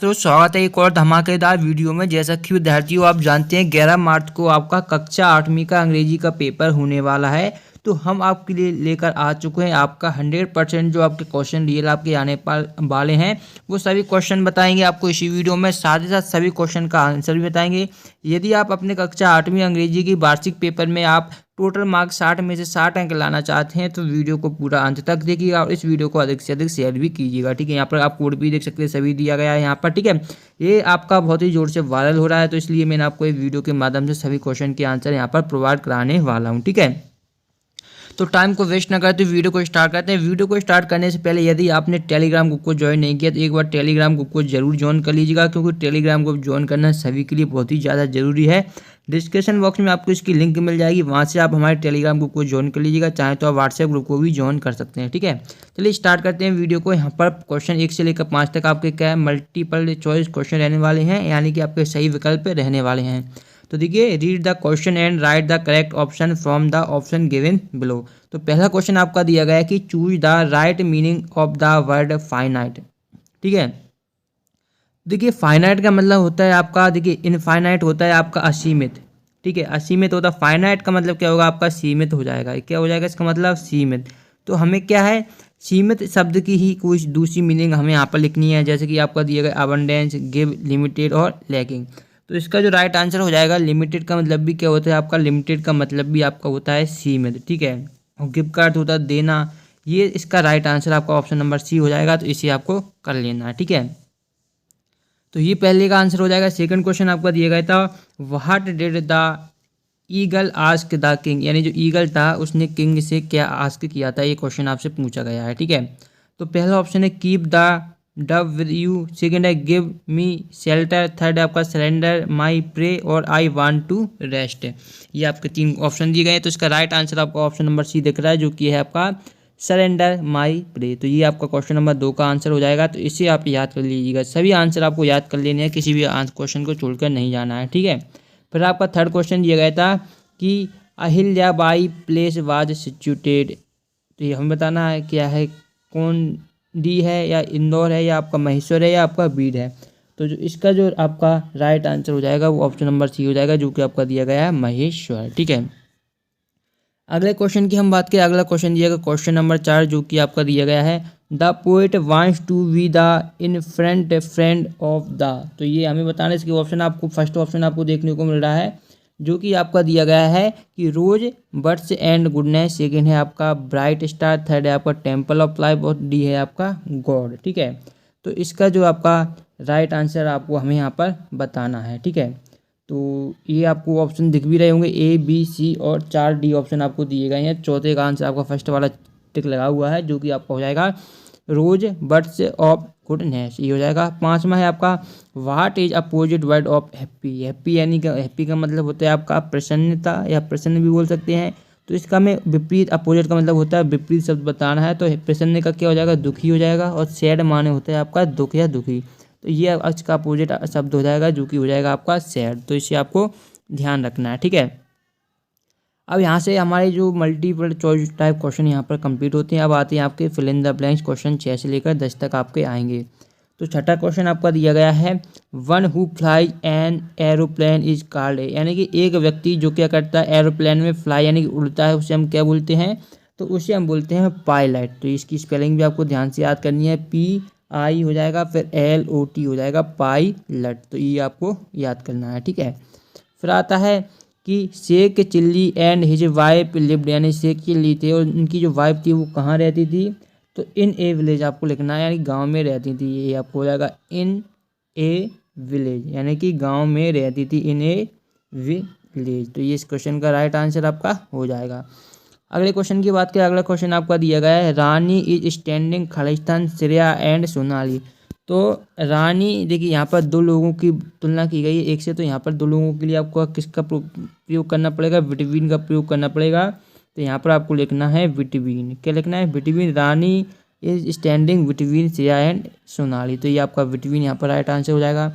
तो स्वागत है एक और धमाकेदार वीडियो में। जैसा कि विद्यार्थियों आप जानते हैं 11 मार्च को आपका कक्षा 8वीं का अंग्रेजी का पेपर होने वाला है। तो हम आपके लिए लेकर आ चुके हैं आपका 100% जो आपके क्वेश्चन रियल आपके आने वाले हैं वो सभी क्वेश्चन बताएंगे आपको इसी वीडियो में। साथ ही साथ सभी क्वेश्चन का आंसर भी बताएंगे। यदि आप अपने कक्षा 8वीं अंग्रेजी की वार्षिक पेपर में आप टोटल मार्क्स 60 में से 60 अंक लाना चाहते हैं तो वीडियो को पूरा अंत तक देखिएगा और इस वीडियो को अधिक से अधिक शेयर भी कीजिएगा। ठीक है, यहाँ पर आप कोड भी देख सकते हैं, सभी दिया गया है यहाँ पर। ठीक है, ये आपका बहुत ही जोर से वायरल हो रहा है तो इसलिए मैंने आपको एक वीडियो के माध्यम से सभी क्वेश्चन के आंसर यहाँ पर प्रोवाइड कराने वाला हूँ। ठीक है, तो टाइम को वेस्ट ना करते वीडियो को स्टार्ट करते हैं। वीडियो को स्टार्ट करने से पहले यदि आपने टेलीग्राम ग्रुप को ज्वाइन नहीं किया तो एक बार टेलीग्राम ग्रुप को जरूर ज्वाइन कर लीजिएगा, क्योंकि टेलीग्राम ग्रुप ज्वाइन करना सभी के लिए बहुत ही ज़्यादा जरूरी है। डिस्क्रिप्शन बॉक्स में आपको इसकी लिंक मिल जाएगी, वहाँ से आप हमारे टेलीग्राम ग्रुप को ज्वाइन कर लीजिएगा। चाहे तो आप व्हाट्सएप ग्रुप को भी ज्वाइन कर सकते हैं। ठीक है, चलिए स्टार्ट करते हैं वीडियो को। यहाँ पर क्वेश्चन 1 से लेकर 5 तक आपके क्या है मल्टीपल चॉइस क्वेश्चन रहने वाले हैं, यानी कि आपके सही विकल्प रहने वाले हैं। तो देखिए, read the question and right the correct option from the option given below. तो पहला क्वेश्चन आपका दिया गया है कि choose the right meaning of the word finite. ठीक है, देखिए फाइनाइट का मतलब होता है आपका, देखिए इनफाइनाइट होता है आपका असीमित। ठीक है, असीमित होता है। फाइनाइट का मतलब क्या होगा आपका सीमित हो जाएगा। क्या हो जाएगा इसका मतलब सीमित। तो हमें क्या है सीमित शब्द की ही कोई दूसरी मीनिंग हमें यहाँ पर लिखनी है, जैसे कि आपका दिया गया अबंडेंस, गिव, लिमिटेड और लैकिंग। तो इसका जो राइट आंसर हो जाएगा, लिमिटेड का मतलब भी क्या होता है आपका, लिमिटेड का मतलब भी आपका होता है सीमित। ठीक है, और गिव का अर्थ होता है देना। ये इसका राइट आंसर आपका ऑप्शन नंबर सी हो जाएगा, तो इसे आपको कर लेना है। ठीक है, तो ये पहले का आंसर हो जाएगा। सेकंड क्वेश्चन आपका दिया गया था what did the eagle ask the king, यानी जो ईगल था उसने किंग से क्या आस्क किया था, ये क्वेश्चन आपसे पूछा गया है। ठीक है, तो पहला ऑप्शन है keep the Dove with you, second है गिव मी शेल्टर, थर्ड है आपका सरेंडर माई प्रे और आई वांट टू रेस्ट। ये आपके 3 ऑप्शन दिए गए हैं। तो इसका राइट आंसर आपका ऑप्शन नंबर सी दिख रहा है, जो कि है आपका सरेंडर माई प्रे। तो ये आपका क्वेश्चन नंबर 2 का आंसर हो जाएगा। तो इसे आप याद कर लीजिएगा, सभी आंसर आपको याद कर लेने हैं, किसी भी क्वेश्चन को छोड़कर नहीं जाना है। ठीक है, फिर आपका थर्ड क्वेश्चन दिया गया था कि अहिल्याबाई प्लेस वाज सिचुएटेड। तो ये हमें बताना है क्या है, कौन डी है या इंदौर है या आपका महेश्वर है या आपका बीड है। तो जो इसका जो आपका राइट आंसर हो जाएगा वो ऑप्शन नंबर सी हो जाएगा, जो कि आपका दिया गया है महेश्वर। ठीक है, अगले क्वेश्चन की हम बात करें। अगला क्वेश्चन दिया गया क्वेश्चन नंबर 4, जो कि आपका दिया गया है the poet wants to be the infant friend of the. तो ये हमें बताना है, इसके ऑप्शन आपको फर्स्ट ऑप्शन आपको देखने को मिल रहा है, जो कि आपका दिया गया है कि रोज बर्ड्स एंड गुडनेस, सेकेंड है आपका ब्राइट स्टार, थर्ड है आपका टेम्पल ऑफ लाइफ और डी है आपका गॉड। ठीक है, तो इसका जो आपका राइट आंसर आपको हमें यहाँ पर बताना है। ठीक है, तो ये आपको ऑप्शन दिख भी रहे होंगे ए बी सी और 4 डी ऑप्शन आपको दिए गए हैं। चौथे का आंसर आपका फर्स्ट वाला टिक लगा हुआ है, जो कि आपका हो जाएगा रोज बर्ड्स ऑफ गुडनेस, ये हो जाएगा। 5वां है आपका what is opposite word of happy. Happy यानी कि हैप्पी का मतलब होता है आपका प्रसन्नता या प्रसन्न भी बोल सकते हैं। तो इसका में विपरीत अपोजिट का मतलब होता है विपरीत शब्द बताना है। तो प्रसन्न का क्या हो जाएगा, दुखी हो जाएगा, और सैड माने होता है आपका दुख या दुखी। तो ये आज का अपोजिट शब्द हो जाएगा, जो कि हो जाएगा आपका सैड। तो इसे आपको ध्यान रखना है। ठीक है, अब यहाँ से हमारे जो मल्टीपल चॉइस टाइप क्वेश्चन यहाँ पर कंप्लीट होते हैं। अब आते हैं आपके fill in the blanks question 6 से लेकर 10 तक आपके आएंगे। तो छठा क्वेश्चन आपका दिया गया है one who fly an aeroplane is called, यानी कि एक व्यक्ति जो क्या करता है एरोप्लेन में फ्लाई यानी कि उड़ता है, उसे हम क्या बोलते हैं, तो उसे हम बोलते हैं पायलट। तो इसकी स्पेलिंग भी आपको ध्यान से याद करनी है, PI हो जाएगा फिर LOT हो जाएगा पायलट। तो ये आपको याद करना है। ठीक है, फिर आता है कि Sheikh Chilli and his wife lived, यानी शेख चिल्ली थे और उनकी जो वाइफ थी वो कहाँ रहती थी, तो इन ए विलेज आपको लिखना है, यानी गांव में रहती थी। ये आपको हो जाएगा इन ए विलेज, यानी कि गांव में रहती थी इन ए विलेज। तो ये इस क्वेश्चन का राइट आंसर आपका हो जाएगा। अगले क्वेश्चन की बात करें। अगला क्वेश्चन आपका दिया गया है रानी इज स्टैंडिंग खालिस्तान श्रेया एंड सोनाली। तो रानी देखिए यहाँ पर 2 लोगों की तुलना की गई है एक से, तो यहाँ पर 2 लोगों के लिए आपको किसका प्रयोग करना पड़ेगा, बिटवीन का प्रयोग करना पड़ेगा। तो यहाँ पर आपको लिखना है बिटवीन, क्या लिखना है, between. Rani is standing between Shreya and Sonali. तो ये आपका बिटवीन यहाँ पर राइट आंसर हो जाएगा।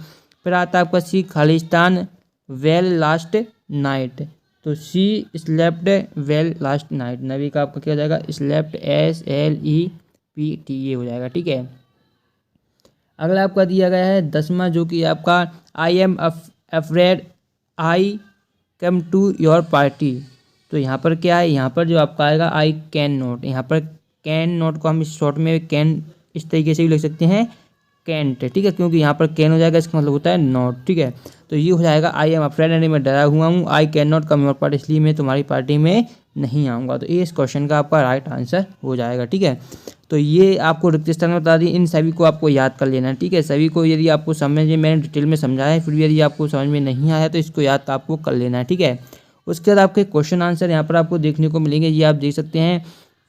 फिर आता है आपका सी खालिस्तान वेल लास्ट नाइट। तो सी स्लेप्ट वेल लास्ट नाइट, नबी का आपका क्या हो जाएगा स्लेप्ट SLEPT, ये हो जाएगा। ठीक है, अगला आपका दिया गया है 10वां, जो कि आपका I am afraid I come to your party. तो यहाँ पर क्या है, यहाँ पर जो आपका आएगा आई कैन नॉट। यहाँ पर कैन नॉट को हम शॉर्ट में कैन इस तरीके से भी लिख सकते हैं, कैंट, ठीक है, क्योंकि यहाँ पर कैन हो जाएगा, इसका मतलब होता है नॉट, ठीक है। तो ये हो जाएगा आई एम अफ्रेड, यानी मैं डरा हुआ हूँ, I can not come your party, इसलिए मैं तुम्हारी पार्टी में नहीं आऊँगा। तो ये इस क्वेश्चन का आपका राइट आंसर हो जाएगा, ठीक है। तो ये आपको रिक्त स्थान में बता दी, इन सभी को आपको याद कर लेना है, ठीक है। सभी को यदि आपको समझ में, मैंने डिटेल में समझाया है, फिर भी यदि आपको समझ में नहीं आया तो इसको याद आपको कर लेना है, ठीक है। उसके बाद आपके क्वेश्चन आंसर यहाँ पर आपको देखने को मिलेंगे, ये आप देख सकते हैं।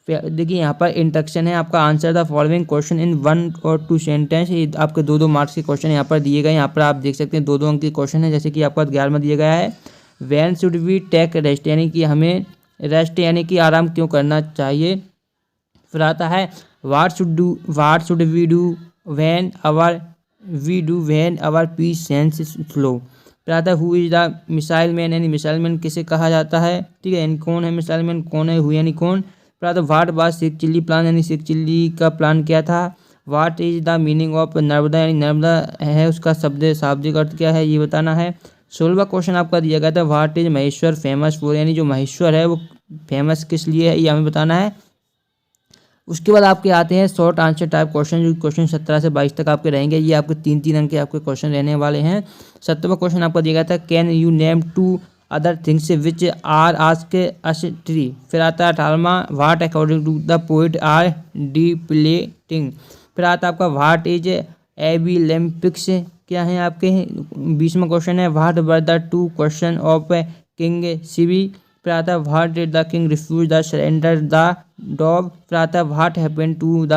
देखिए यहाँ पर इंट्रोडक्शन है आपका, answer the following question in 1 और 2 सेंटेंस। ये आपके 2-2 मार्क्स के क्वेश्चन यहाँ पर दिए गए। यहाँ पर आप देख सकते हैं 2-2 अंक के क्वेश्चन है, जैसे कि आपका 11वां दिया गया है, when should we take rest, यानी कि हमें रेस्ट यानी कि आराम क्यों करना चाहिए। फिर आता है what should we do when our peace sense slow. फिर आता है who is the missile man, यानी मिसाइल मैन किसे कहा जाता है, ठीक है, यानी कौन है मिसाइल मैन, कौन है हु यानी कौन। फिर आता है what was Sheikh Chilli plan, यानी शेख चिल्ली का प्लान क्या था। What is the meaning of Narmada, यानी नर्मदा है उसका शाब्दिक अर्थ क्या है, ये बताना है। 16वां क्वेश्चन आपका दिया गया था what is Maheshwar famous for, यानी जो महेश्वर है वो फेमस किस लिए है, ये हमें बताना है। उसके बाद आपके आते हैं शॉर्ट आंसर टाइप क्वेश्चन, जो क्वेश्चन 17 से 22 तक आपके रहेंगे। ये आपके 3-3 अंक के आपके क्वेश्चन रहने वाले हैं। 17वां क्वेश्चन आपका दिया गया था can you name 2 other things which are ask us tree. फिर आता है 18वां what according to the poet are depleting. फिर आता है आपका व्हाट इज एबिलिम्पिक्स, क्या है आपके 20वां क्वेश्चन है what were the 2 question of king Sibi. फिर आता है what did the king refuse the surrender the dog. फिर आता है what happened to the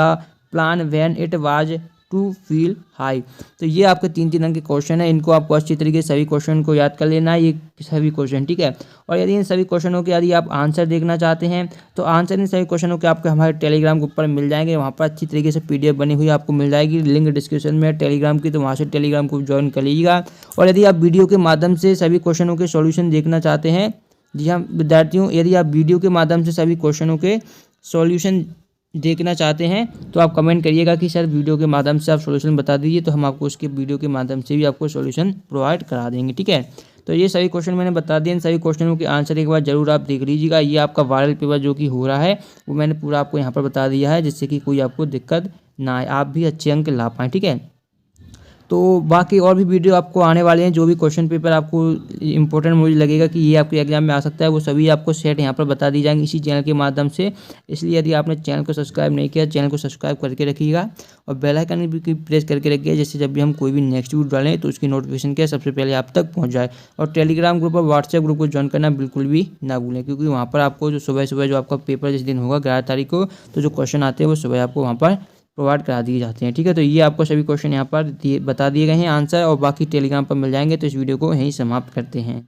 plan when it was to feel high. तो ये आपके 3-3 अंक के क्वेश्चन है, इनको आपको अच्छी तरीके से सभी क्वेश्चन को याद कर लेना है, ये सभी क्वेश्चन, ठीक है। और यदि इन सभी क्वेश्चनों के यदि आप आंसर देखना चाहते हैं तो आंसर इन सभी क्वेश्चनों के आपके हमारे टेलीग्राम ग्रुप पर मिल जाएंगे। वहाँ पर अच्छी तरीके से PDF बनी हुई आपको मिल जाएगी, लिंक डिस्क्रिप्शन में टेलीग्राम की, तो वहाँ से टेलीग्राम को ज्वाइन कर लीजिएगा। और यदि आप वीडियो के माध्यम से सभी क्वेश्चनों के सॉल्यूशन देखना चाहते हैं, जी हाँ विद्यार्थियों, यदि आप वीडियो के माध्यम से सभी क्वेश्चनों के सॉल्यूशन देखना चाहते हैं तो आप कमेंट करिएगा कि सर वीडियो के माध्यम से आप सॉल्यूशन बता दीजिए, तो हम आपको उसके वीडियो के माध्यम से भी आपको सॉल्यूशन प्रोवाइड करा देंगे, ठीक है। तो ये सभी क्वेश्चन मैंने बता दिए, इन सभी क्वेश्चनों के आंसर एक बार जरूर आप देख लीजिएगा। ये आपका वायरल पेपर जो कि हो रहा है वो मैंने पूरा आपको यहाँ पर बता दिया है, जिससे कि कोई आपको दिक्कत ना आए, आप भी अच्छे अंक ला पाएँ, ठीक है। तो बाकी और भी वीडियो आपको आने वाले हैं, जो भी क्वेश्चन पेपर आपको इंपॉर्टेंट मुझे लगेगा कि ये आपके एग्जाम में आ सकता है, वो सभी आपको सेट यहाँ पर बता दी जाएंगी इसी चैनल के माध्यम से। इसलिए यदि आपने चैनल को सब्सक्राइब नहीं किया, चैनल को सब्सक्राइब करके रखिएगा और बेल आइकन भी प्रेस करके रखिएगा, जिससे जब भी हम कोई भी नेक्स्ट वीडियो डालें तो उसकी नोटिफिकेशन क्या सबसे पहले आप तक पहुँच जाए। और टेलीग्राम ग्रुप और व्हाट्सएप ग्रुप को ज्वाइन करना बिल्कुल भी ना भूलें, क्योंकि वहाँ पर आपको जो सुबह सुबह जो आपका पेपर जिस दिन होगा 11 तारीख को, तो जो क्वेश्चन आते हैं वो सुबह आपको वहाँ पर प्रोवाइड करा दिए जाते हैं, ठीक है। तो ये आपको सभी क्वेश्चन यहाँ पर बता दिए गए हैं आंसर, और बाकी टेलीग्राम पर मिल जाएंगे। तो इस वीडियो को यहीं समाप्त करते हैं।